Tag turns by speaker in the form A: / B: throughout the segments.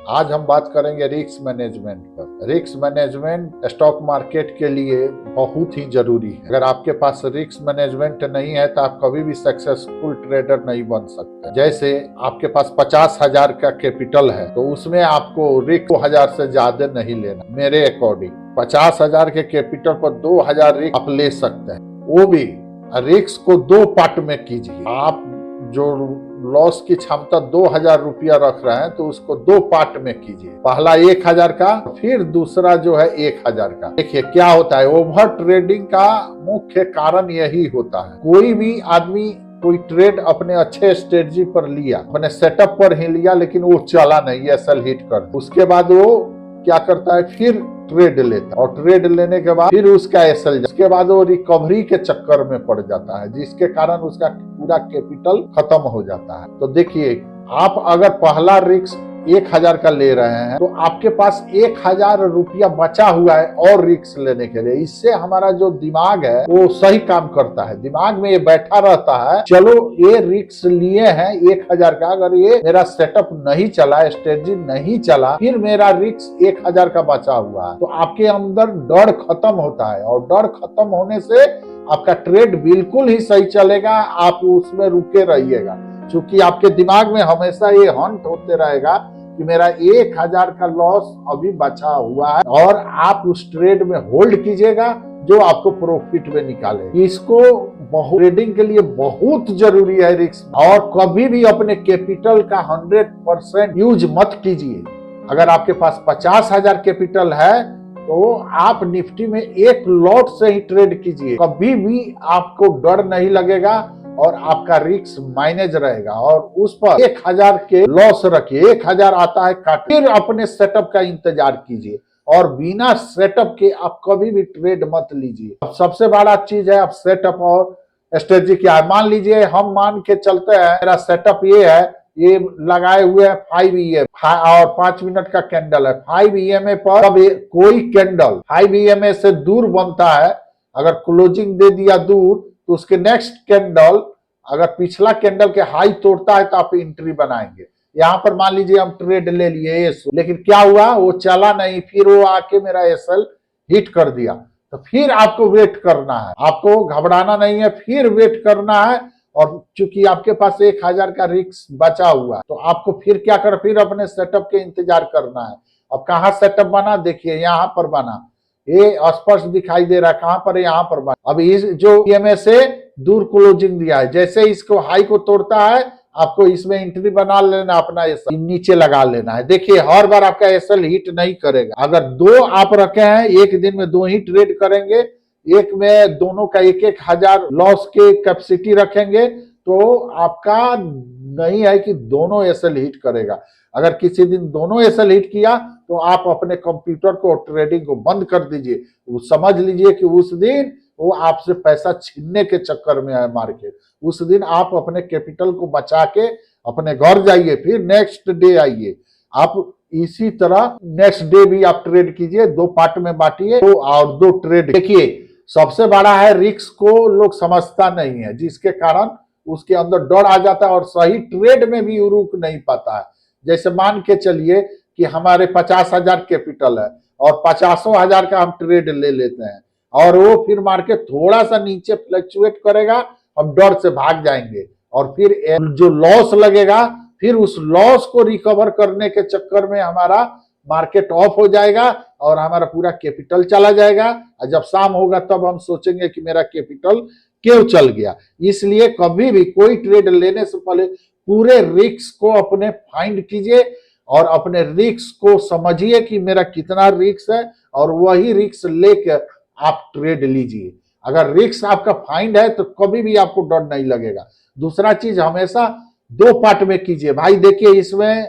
A: आज हम बात करेंगे रिस्क मैनेजमेंट पर। रिस्क मैनेजमेंट स्टॉक मार्केट के लिए बहुत ही जरूरी है। अगर आपके पास रिस्क मैनेजमेंट नहीं है तो आप कभी भी सक्सेसफुल ट्रेडर नहीं बन सकते। जैसे आपके पास 50,000 का कैपिटल है तो उसमें आपको रिस्क 2,000 से ज्यादा नहीं लेना। मेरे अकॉर्डिंग 50,000 के कैपिटल पर 2,000 रिस्क आप ले सकते हैं। वो भी रिस्क को दो पार्ट में कीजिए। आप जो लॉस की क्षमता 2,000 रुपया रख रहे हैं तो उसको दो पार्ट में कीजिए। पहला 1,000 का, फिर दूसरा जो है 1,000 का। देखिए क्या होता है, ओवर ट्रेडिंग का मुख्य कारण यही होता है। कोई भी आदमी कोई ट्रेड अपने अच्छे स्ट्रेटजी पर लिया, अपने सेटअप पर ही लिया, लेकिन वो चला नहीं, एसएल हिट कर, उसके बाद वो क्या करता है, फिर ट्रेड लेता है और ट्रेड लेने के बाद फिर उसका एसएल, उसके बाद वो रिकवरी के चक्कर में पड़ जाता है, जिसके कारण उसका पूरा कैपिटल खत्म हो जाता है। तो देखिए, आप अगर पहला रिस्क 1,000 का ले रहे हैं तो आपके पास 1,000 रुपया बचा हुआ है और रिस्क लेने के लिए। इससे हमारा जो दिमाग है वो सही काम करता है। दिमाग में ये बैठा रहता है, चलो ये रिस्क लिए हैं 1,000 का, अगर ये मेरा सेटअप नहीं चला, स्ट्रेटजी नहीं चला, फिर मेरा रिस्क 1,000 का बचा हुआ है, तो आपके अंदर डर खत्म होता है। और डर खत्म होने से आपका ट्रेड बिल्कुल ही सही चलेगा, आप उसमें रुके रहिएगा, क्योंकि आपके दिमाग में हमेशा ये हंट होते रहेगा कि मेरा 1,000 का लॉस अभी बचा हुआ है, और आप उस ट्रेड में होल्ड कीजिएगा जो आपको प्रॉफिट में निकाले। इसको ट्रेडिंग के लिए बहुत जरूरी है रिस्क। और कभी भी अपने कैपिटल का 100% यूज मत कीजिए। अगर आपके पास 50,000 कैपिटल है तो आप निफ्टी में एक लॉट से ही ट्रेड कीजिए, कभी भी आपको डर नहीं लगेगा और आपका रिस्क माइनेज रहेगा। और उस पर 1,000 के लॉस रखिए, 1,000 आता है काट, फिर अपने सेटअप का इंतजार कीजिए, और बिना सेटअप के आप कभी भी ट्रेड मत लीजिए। अब सबसे बड़ा चीज है, आप सेटअप और स्ट्रेटजी क्या है। मान लीजिए हम मान के चलते हैं, मेरा सेटअप ये है, ये लगाए हुए है 5 EMA और 5 मिनट का कैंडल है। 5 EMA पर जब कोई कैंडल 5 EMA से दूर बनता है, अगर क्लोजिंग दे दिया दूर, तो उसके नेक्स्ट कैंडल अगर पिछला कैंडल के हाई तोड़ता है तो आप एंट्री बनाएंगे। यहाँ पर मान लीजिए हम ट्रेड ले लिए, लेकिन क्या हुआ, वो चला नहीं, फिर वो आके मेरा एसएल हिट कर दिया, तो फिर आपको वेट करना है, आपको घबराना नहीं है, फिर वेट करना है। और चूंकि आपके पास 1,000 का रिस्क बचा हुआ है तो आपको फिर क्या कर, फिर अपने सेटअप के इंतजार करना है। अब कहाँ सेटअप बना, देखिए यहाँ पर बना, ये स्पष्ट दिखाई दे रहा है, कहां पर है, यहाँ पर बना। अब इस जो ईएमए से दूर क्लोजिंग दिया है, जैसे इसको हाई को तोड़ता है आपको इसमें एंट्री बना लेना, अपना एसएल नीचे लगा लेना है। देखिए हर बार आपका एसएल हिट नहीं करेगा। अगर दो आप रखे हैं, एक दिन में 2 ही ट्रेड करेंगे, एक में दोनों का 1,000 लॉस के कैपेसिटी रखेंगे, तो आपका नहीं है कि दोनों एसएल हिट करेगा। अगर किसी दिन दोनों एसएल हिट किया तो आप अपने कंप्यूटर को, ट्रेडिंग को बंद कर दीजिए। वो समझ लीजिए कि उस दिन वो आपसे पैसा छीनने के चक्कर में है मार्केट। उस दिन आप अपने कैपिटल को बचा के अपने घर जाइए, फिर नेक्स्ट डे आइए। आप इसी तरह नेक्स्ट डे भी आप ट्रेड कीजिए, 2 पार्ट में बांटिए, तो और 2 ट्रेड। देखिए सबसे बड़ा है रिस्क को लोग समझता नहीं है, जिसके कारण उसके अंदर डर आ जाता है और सही ट्रेड में भी रुक नहीं पाता है। जैसे मान के चलिए कि हमारे 50,000 कैपिटल है और 50,000 का हम ट्रेड ले लेते हैं, और वो फिर मार्केट थोड़ा सा नीचे फ्लक्चुएट करेगा, हम डर से भाग जाएंगे, और फिर जो लॉस लगेगा, फिर उस लॉस को रिकवर करने के चक्कर में हमारा मार्केट ऑफ हो जाएगा और हमारा पूरा कैपिटल चला जाएगा। और जब शाम होगा तब हम सोचेंगे कि मेरा कैपिटल क्यों चल गया। इसलिए कभी भी कोई ट्रेड लेने से पहले पूरे रिस्क को अपने फाइंड कीजिए और अपने रिस्क को समझिए कि मेरा कितना रिस्क है, और वही रिस्क लेकर आप ट्रेड लीजिए। अगर रिस्क आपका फाइंड है तो कभी भी आपको डर नहीं लगेगा। दूसरा चीज, हमेशा 2 पार्ट में कीजिए। भाई देखिए, इसमें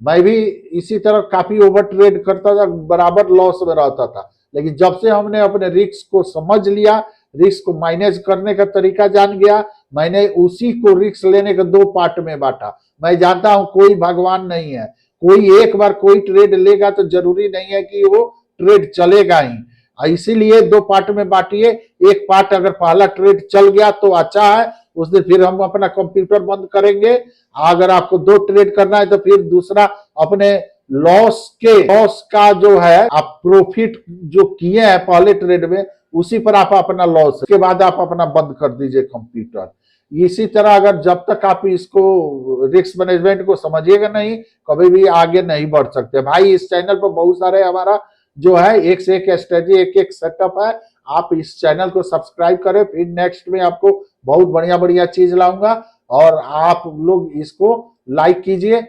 A: मैं भी इसी तरह काफी ओवर ट्रेड करता था, बराबर लॉस में रहता था, लेकिन जब से हमने अपने रिस्क को समझ लिया, रिस्क को मैनेज करने का तरीका जान गया, मैंने उसी को रिस्क लेने के 2 पार्ट में बांटा। मैं जानता हूं कोई भगवान नहीं है, कोई एक बार कोई ट्रेड लेगा तो जरूरी नहीं है कि वो ट्रेड चलेगा ही। इसीलिए 2 पार्ट में बांटिए। एक पार्ट अगर पहला ट्रेड चल गया तो अच्छा है, उस दिन फिर हम अपना कंप्यूटर बंद करेंगे। अगर आपको 2 ट्रेड करना है तो फिर दूसरा अपने लॉस का जो है आप प्रॉफिट जो किए हैं पहले ट्रेड में, उसी पर आप अपना लॉस, के बाद आप अपना बंद कर दीजिए कंप्यूटर। इसी तरह अगर जब तक आप इसको रिस्क मैनेजमेंट को समझिएगा नहीं, कभी भी आगे नहीं बढ़ सकते भाई। इस चैनल पर बहुत सारे हमारा जो है एक से एक स्ट्रेटजी, एक एक सेटअप है। आप इस चैनल को सब्सक्राइब करें, फिर नेक्स्ट में आपको बहुत बढ़िया बढ़िया चीज लाऊंगा और आप लोग इसको लाइक कीजिए।